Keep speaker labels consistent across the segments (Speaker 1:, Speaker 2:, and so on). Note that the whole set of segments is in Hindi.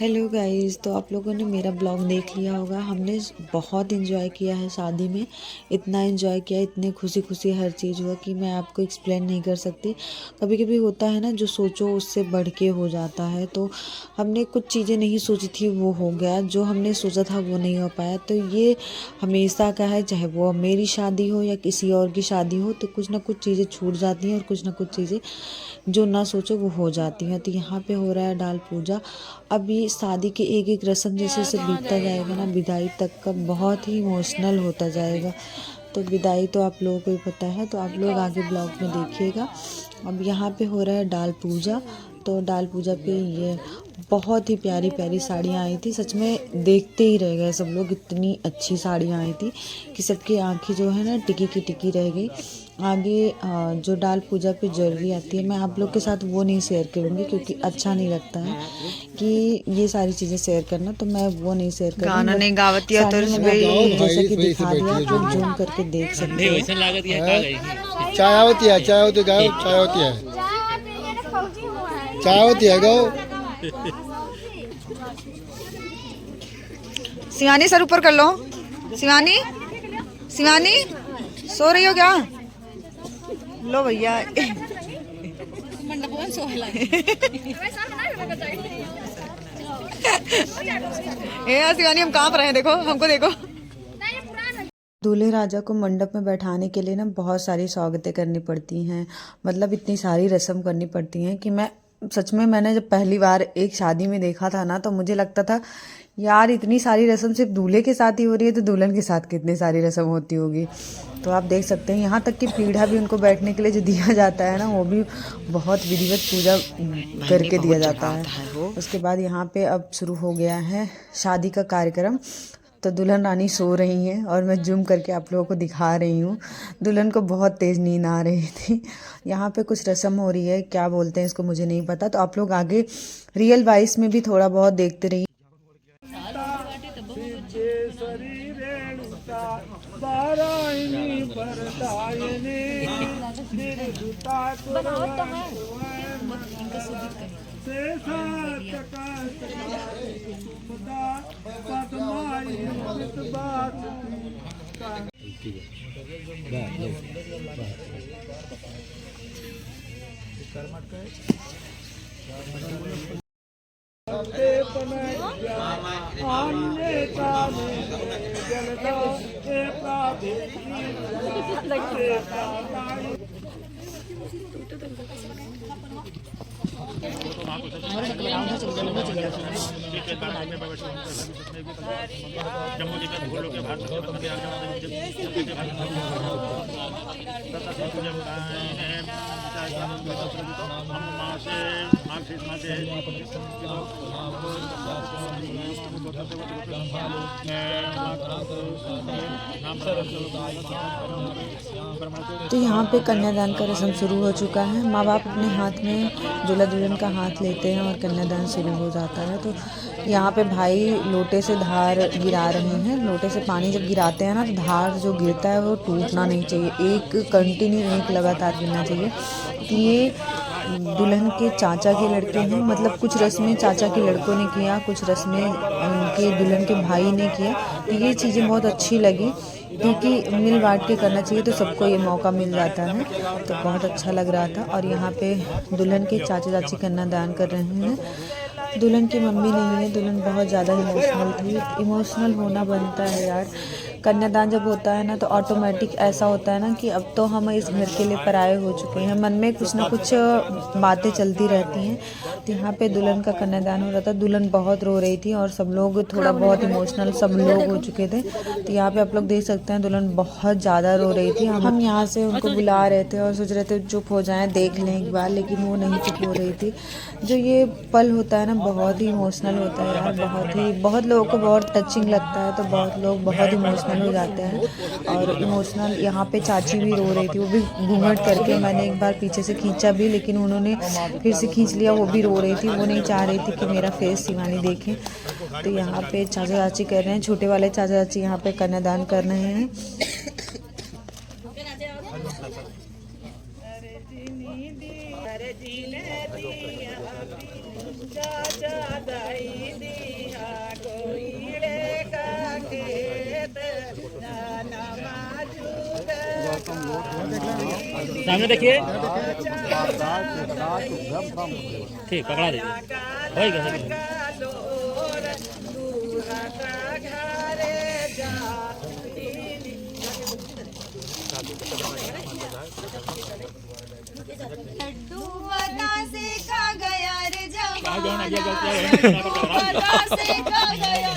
Speaker 1: हेलो गाइस, तो आप लोगों ने मेरा ब्लॉग देख लिया होगा। हमने बहुत एंजॉय किया है शादी में। इतना एंजॉय किया, इतने खुशी खुशी हर चीज़ हुआ कि मैं आपको एक्सप्लेन नहीं कर सकती। कभी कभी होता है ना, जो सोचो उससे बढ़ के हो जाता है। तो हमने कुछ चीज़ें नहीं सोची थी, वो हो गया। जो हमने सोचा था वो नहीं हो पाया। तो ये हमेशा का है, चाहे वो मेरी शादी हो या किसी और की शादी हो, तो कुछ ना कुछ चीज़ें छूट जाती हैं और कुछ ना कुछ चीज़ें जो ना सोचो वो हो जाती हैं। तो यहाँ पे हो रहा है डाल पूजा। अभी शादी के एक एक रस्म जैसे जैसे बीतता जाएगा ना, विदाई तक का बहुत ही इमोशनल होता जाएगा। तो विदाई तो आप लोगों को ही पता है, तो आप लोग आगे ब्लॉग में देखिएगा। अब यहाँ पे हो रहा है डाल पूजा। तो डाल पूजा पे ये बहुत ही प्यारी प्यारी साड़ियाँ आई थी। सच में देखते ही रह गए सब लोग, इतनी अच्छी साड़ियाँ आई थी कि सबकी आंखें जो है ना टिकी की टिकी रह गई। आगे जो डाल पूजा पे ज्वेलरी आती है, मैं आप लोग के साथ वो नहीं शेयर करूँगी क्योंकि अच्छा नहीं लगता है कि ये सारी चीज़ें शेयर करना, तो मैं वो नहीं शेयर करूँगी।
Speaker 2: गाना नहीं गावतिया तो
Speaker 1: जैसा कि दिखा दिया, आप लोग जूम करके देख सकते हैं।
Speaker 3: चाय होती है, चाय होती है, चाय होती है, चाय होती है गो।
Speaker 2: शिवानी सर ऊपर कर लो। शिवानी, शिवानी सो रही हो क्या? लो भैया। शिवानी हम कहाँ पर हैं, देखो हमको देखो।
Speaker 1: दूल्हे राजा को मंडप में बैठाने के लिए ना बहुत सारी स्वागतें करनी पड़ती हैं। मतलब इतनी सारी रस्म करनी पड़ती हैं कि मैंने जब पहली बार एक शादी में देखा था ना, तो मुझे लगता था यार इतनी सारी रस्म सिर्फ दूल्हे के साथ ही हो रही है, तो दुल्हन के साथ कितनी सारी रस्म होती होगी। तो आप देख सकते हैं यहाँ तक कि पीढ़ा भी उनको बैठने के लिए जो दिया जाता है ना, वो भी बहुत विधिवत पूजा करके दिया जाता है। उसके बाद यहाँ पे अब शुरू हो गया है शादी का कार्यक्रम। तो दुल्हन रानी सो रही हैं और मैं जूम करके आप लोगों को दिखा रही हूँ। दुल्हन को बहुत तेज़ नींद आ रही थी। यहाँ पे कुछ रस्म हो रही है, क्या बोलते हैं इसको मुझे नहीं पता। तो आप लोग आगे रियल वाइस में भी थोड़ा बहुत देखते रहिए। तो यहाँ पे कन्यादान का रस्म शुरू हो चुका है। माँ बाप अपने हाथ में दूल्हा दुल्हन का हाथ लेते हैं और कन्यादान शुरू हो जाता है। तो यहाँ पे भाई लोटे से धार गिरा रहे हैं। लोटे से पानी जब गिराते हैं ना, तो धार जो गिरता है वो टूटना नहीं चाहिए, एक कंटिन्यू एक लगातार गिरना चाहिए। कि ये दुल्हन के चाचा के लड़के हैं, मतलब कुछ रस्में चाचा के लड़कों ने किया, कुछ रस्में उनके दुल्हन के भाई ने किया। तो ये चीज़ें बहुत अच्छी लगी क्योंकि मिल बांट के करना चाहिए, तो सबको ये मौका मिल जाता है। तो बहुत अच्छा लग रहा था। और यहाँ पे दुल्हन के चाचा चाची कन्यादान कर रहे हैं। दुल्हन की मम्मी नहीं है, दुल्हन बहुत ज़्यादा इमोशनल थी। इमोशनल होना बनता है यार। कन्यादान जब होता है ना, तो ऑटोमेटिक ऐसा होता है ना कि अब तो हम इस घर के लिए पराये हो चुके हैं। मन में कुछ ना कुछ बातें चलती रहती हैं। तो यहाँ पे दुल्हन का कन्यादान हो रहा था। दुल्हन बहुत रो रही थी और सब लोग थोड़ा बहुत इमोशनल सब लोग हो चुके थे। तो यहाँ पे आप लोग देख सकते हैं दुल्हन बहुत ज़्यादा रो रही थी। हम यहाँ से उनको बुला रहे थे और सोच रहे थे चुप हो जाएं, देख लें एक बार, लेकिन वो नहीं चुप हो रही थी। जो ये पल होता है ना, बहुत ही इमोशनल होता है यार। बहुत लोगों को बहुत टचिंग लगता है। तो बहुत लोग बहुत इमोशनल हो जाते हैं। और इमोशनल यहाँ पे चाची भी रो रही थी, वो भी घूंघट करके। मैंने एक बार पीछे से खींचा भी, लेकिन उन्होंने फिर से खींच लिया। वो भी रो रही थी, वो नहीं चाह रही थी कि मेरा फेस शिवानी देखें। तो यहाँ पे चाचा चाची कर रहे हैं, छोटे वाले चाचा चाची यहाँ पे कन्यादान कर रहे हैं। चाचा दाई
Speaker 4: सामने देखिए। ठीक पकड़ा दे
Speaker 5: लड्डू बतासे का गया रे जमाना बतासे का गया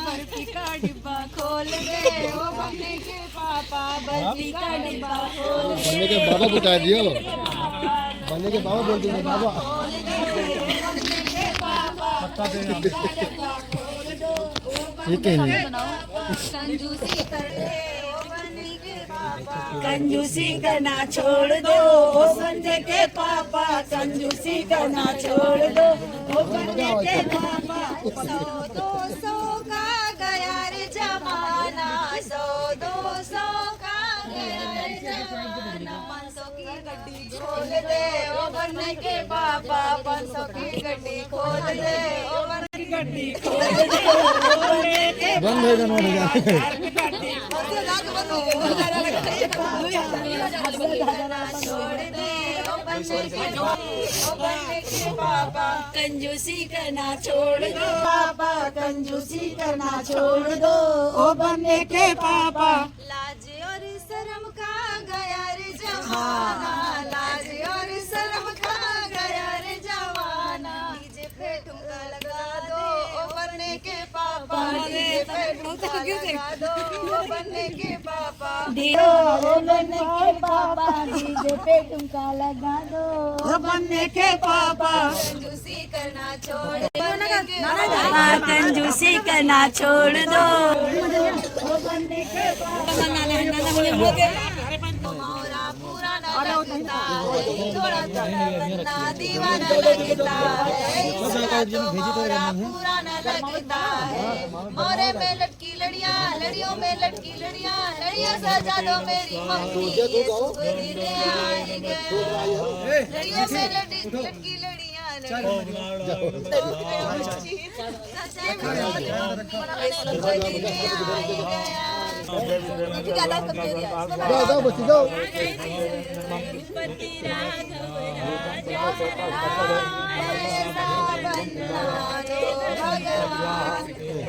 Speaker 5: बर्फी का डिब्बा खोल दे ओ बन्ने के पापा बर्फी का डिब्बा खोल दे
Speaker 3: बनने के बाबा बता दियो बनने के बाबा बोल दिए बाबा ठीक है
Speaker 5: कंजूसी कर दे ओ बन्ने के पापा
Speaker 6: कंजूसी करना छोड़ दो ओ संजय के पापा कंजूसी करना छोड़ दो ओ संजय के पापा
Speaker 5: 100-200 का गया रे जमाना 100-200 का गया रे जमाना 500 की गड्डी खोल दे ओ बन्ने के पापा 500 की गड्डी खोल दे ओ बन्ने की गड्डी खोल दे
Speaker 3: बंद है जनवर हो जाए
Speaker 5: छोड़ दे ओ बन्ने के पापा
Speaker 6: कंजूसी करना छोड़ दो पापा कंजूसी करना छोड़ दो ओ बनने के पापा
Speaker 5: लाज और शर्म का गया रे जमाना लाज और शर्म का गया रे जमाना डीजे पे ठुमका लगा दो ओ बन्ने के पापा डीजे पे ठुमका लगा दो ओ बन्ने के पापा
Speaker 6: ओ बनने के पापा डीजे पे ठुमका लगा दो ओ बनने के पापा
Speaker 5: कंजूसी करना छोड़ दो
Speaker 6: कंजूसी करना छोड़ दो
Speaker 5: मोरा पूरा न लगता है थोड़ा थोड़ा बंदा दीवाना लगता है मोरा पूरा न लगता है मोरे में लटकी लड़ियां लड़ियों में लटकी लड़ियां लड़ियां सजा दो मेरी मम्मी ये सुख दिन आएंगे लड़ियों में लटकी लड़ियां
Speaker 3: जाओ बच्ची जाओ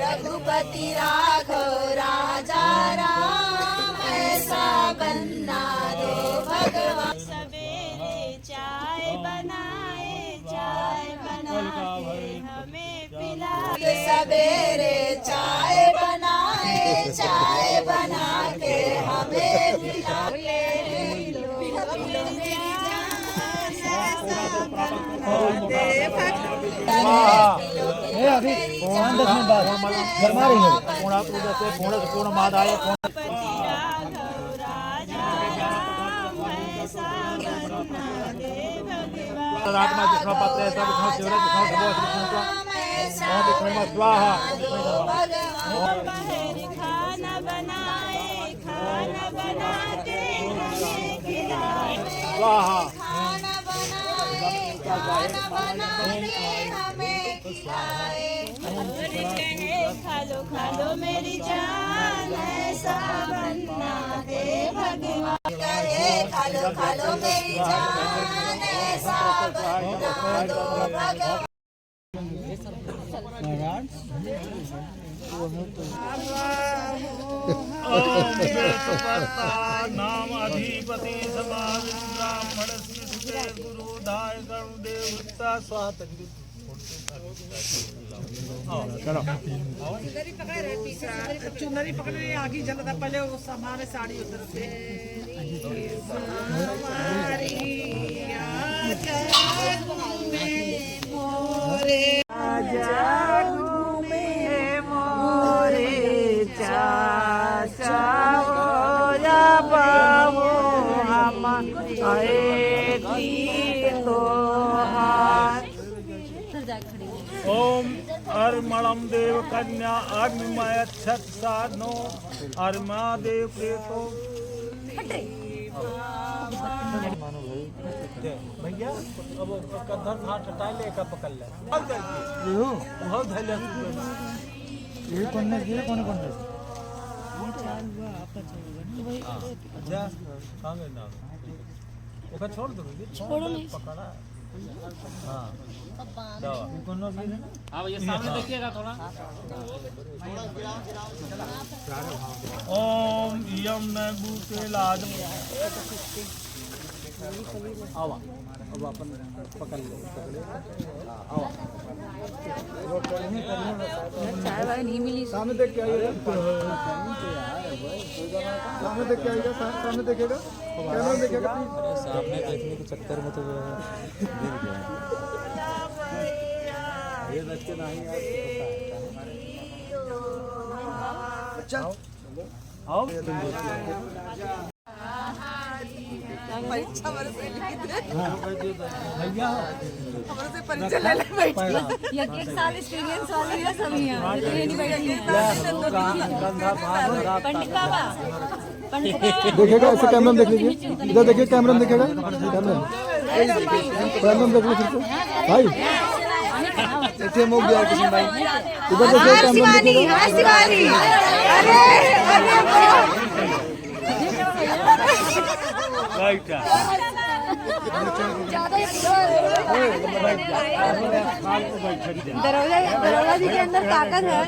Speaker 5: रघुपति राघव राजा राम ऐसा बनना दो भगवान सवेरे चाय बनाए चाय बना के हमें पिलाए सवेरे चाय बनाए चाय बना के हमें पिलाए
Speaker 3: अभी 5-10 मिनट बाद गरमा रही है पूर्ण बाद आए
Speaker 4: आत्मा जितना पात्र है सब जितना शिवराज जितना भगवान स्वाहा
Speaker 5: खाना बनाए खाना बना के हमें खिलाए
Speaker 4: स्वाहा
Speaker 5: खाना बना के हमें खिलाए खा लो मेरी जान ऐसा बनना दे भगवान कहे खा लो मेरी जान ऐसा बनना दो भगवान
Speaker 4: नाम अधिपति समाज ब्राह्मण गुरु दाय गरुदेव स्वाहा
Speaker 7: चुनरी पकड़े आगे चलता पहले वो हमारे साड़ी उधर से
Speaker 4: ओम अर्मणम देव कन्या अग्निमय छत साधनो अर्मा देव प्रेतो भैया अब कंधर हाथ हटा ले का पकड़ ले बहुत धैर्य ये कौन है अच्छा सांगे ना ओका छोड़ दो छोड़ो नहीं पकड़ा हाँ हाँ ये सामने देखिएगा थोड़ा ओम यम न बूते लाज आवा अब अपन पकड़ लो आवा
Speaker 2: चाय वाय नहीं मिली।
Speaker 3: सामने देख के आइएगा, सामने देख के आइएगा, सामने देखेगा, कैमरा देखेगा।
Speaker 4: सामने देखने के चक्कर में तो गिर गया ये बच्चे नहीं
Speaker 3: अच्छा
Speaker 4: आओ
Speaker 2: परीक्षा हमारे से
Speaker 4: भैया
Speaker 2: हमारे से परीक्षा ले ले बैठ
Speaker 5: एक साल एक्सपीरियंस वाले हैं सब यहाँ ये नहीं बैठेंगे पंडित बाबा
Speaker 3: देखेगा, ऐसे कैमरा में देख लीजिए, इधर देखिए कैमरा में देखेगा, कैमरा में देख लीजिए भाई, ऐसे मुँह गया किसी भाई, इधर देखिए कैमरा में देखेगा।
Speaker 2: शिवानी
Speaker 5: दरवाजा जी के अंदर ताकत है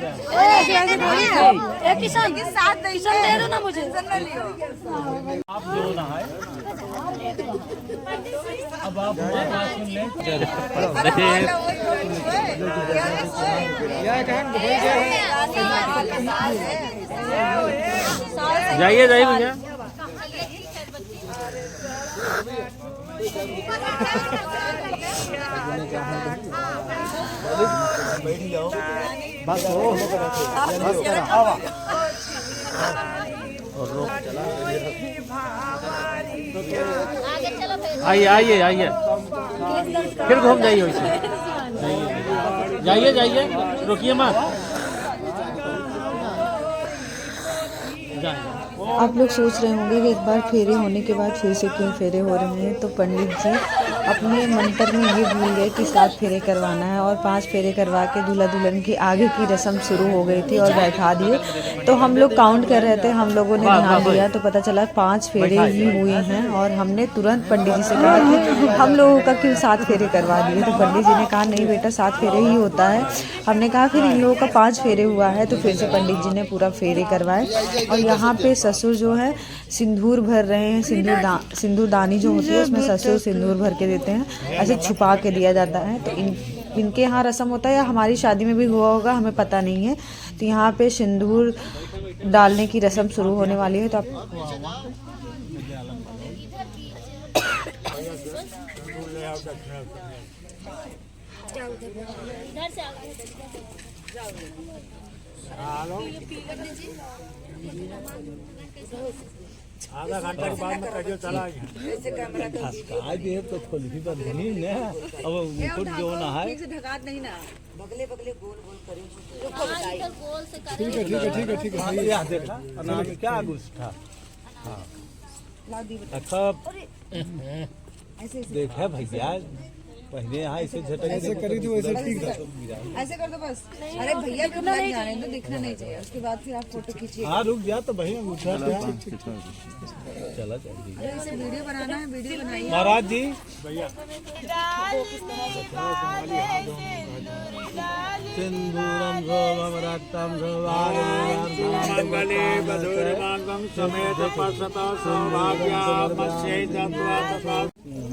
Speaker 5: एक किसान के साथ दे दो ना मुझे
Speaker 4: आप जो ना है अब आप बात सुन लें जाइए जाइए भैया बैठ जाओ बस हो आइए आइए आइए फिर घूम जाइए वैसे जाइए जाइए रुकिए मत
Speaker 1: आप लोग सोच रहे होंगे कि एक बार फेरे होने के बाद फिर से क्यों फेरे हो रहे हैं। तो पंडित जी अपने मंत्र में ये भूल गए कि 7 फेरे करवाना है और 5 फेरे करवा के दूल्हा दुल्हन की आगे की रस्म शुरू हो गई थी और बैठा दिए। तो हम लोग काउंट कर रहे थे, हम लोगों ने ध्यान दिया तो पता चला 5 फेरे ही हुए हैं और हमने तुरंत पंडित जी से कहा कि हम लोगों का क्यों 7 फेरे करवा दिए। तो पंडित जी ने कहा नहीं बेटा 7 फेरे ही होता है। हमने कहा फिर इन लोगों का 5 फेरे हुआ है। तो फिर से पंडित जी ने पूरा फेरे करवाए और यहाँ पे ससुर जो है सिंदूर भर रहे हैं। सिंदूर दानी जो होती है उसमें ससुर सिंदूर भर के देते हैं, ऐसे छुपा के दिया जाता है। तो इनके यहाँ रस्म होता है या हमारी शादी में भी हुआ होगा, हमें पता नहीं है। तो यहाँ पे सिंदूर डालने की रस्म शुरू होने वाली है। तो आप
Speaker 4: आधा घंटा के बाद में कहियो चला तो खोल भी बंधनी ना अब खुद जो ना है
Speaker 2: ढका नहीं ना बगले बगले गोल गोल करें
Speaker 3: ठीक है ठीक है ठीक है ठीक है।
Speaker 4: यहाँ देखा नाम क्या गुस्ठा हाँ देखा भैया पहले यहाँ ऐसे झटक
Speaker 3: ऐसे करी थी वैसे ठीक था।
Speaker 2: ऐसे कर दो बस। अरे भैया को नहीं जाने दो, दिखना नहीं चाहिए। उसके बाद फिर आप फोटो खींचिए।
Speaker 4: हाँ रुक जा तो भैया उठा चला
Speaker 2: अरे इसे वीडियो बनाना है, वीडियो बनाइए
Speaker 4: महाराज जी भैया सिंदूरम शोभम रक्तम मंगले बधुरमांगम समेत पश्यता सौभाग्यम।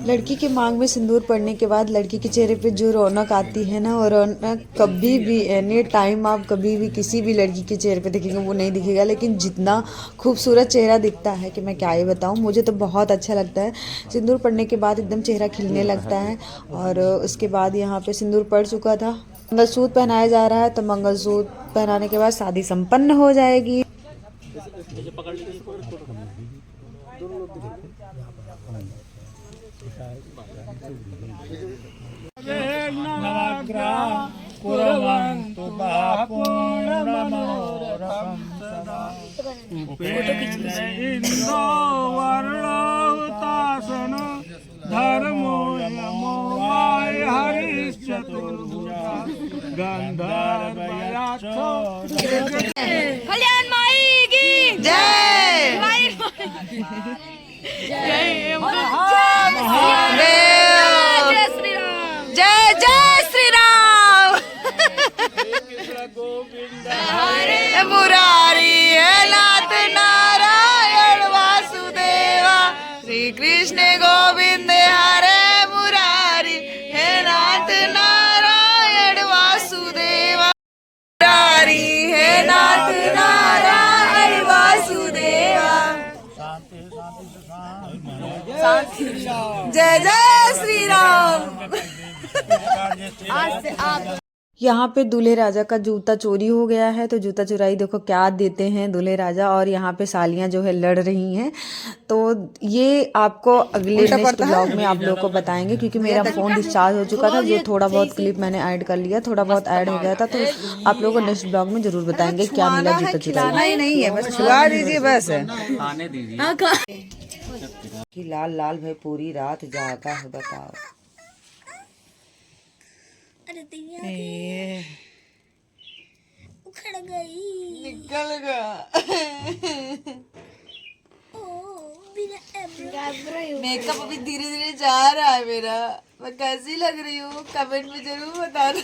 Speaker 1: लड़की के मांग में सिंदूर पड़ने के बाद लड़की के चेहरे पे जो रौनक आती है ना, वो रौनक कभी भी एनी टाइम आप कभी भी किसी भी लड़की के चेहरे पे देखेंगे वो नहीं दिखेगा। लेकिन जितना खूबसूरत चेहरा दिखता है कि मैं क्या ही बताऊँ, मुझे तो बहुत अच्छा लगता है। सिंदूर पड़ने के बाद एकदम चेहरा खिलने लगता है। और उसके बाद यहाँ पे सिंदूर पड़ चुका था, मंगलसूत्र पहनाया जा रहा है। तो मंगलसूत्र पहनाने के बाद शादी संपन्न हो जाएगी।
Speaker 4: नवग्रह कुर्वन्तु बापूर्णमनोरथं सदा उपेन्द्र इन्द्रो वर्णोतासन धर्मो यमो वाय हरिश्चतुर्भुजा गन्धर्वयाक्षो
Speaker 5: कल्याण माई की
Speaker 2: जय जय श्री राम। मुरारी है नाथ नारायण वासुदेवा, श्री कृष्ण गोविंद हरे मुरारी है नाथ नारायण वासुदेवा, मुरारी है नाथ नारायण वासुदेवा। जय जय श्री राम।
Speaker 1: यहाँ पे दूल्हे राजा का जूता चोरी हो गया है, तो जूता चुराई देखो क्या देते हैं दूल्हे राजा, और यहाँ पे सालियाँ जो है लड़ रही हैं। तो ये आपको अगले नेक्स्ट ब्लॉग में आप लोगों को बताएंगे, क्योंकि मेरा फ़ोन डिस्चार्ज हो चुका था। जो थोड़ा बहुत क्लिप मैंने ऐड कर लिया, थोड़ा बहुत ऐड हो गया था, तो आप लोगों को नेक्स्ट ब्लॉग में जरूर बताएंगे क्या मिला जूता चुराई।
Speaker 2: ही नहीं है, बस छुआ दीजिए बस।
Speaker 4: खाने दीजिए।
Speaker 1: कि लाल लाल भाई पूरी रात जागा है, बताओ।
Speaker 5: उखड़ गई,
Speaker 2: निकल गया। मेकअप अभी धीरे धीरे जा रहा है मेरा। मैं कैसी लग रही हूँ कमेंट में जरूर बताना।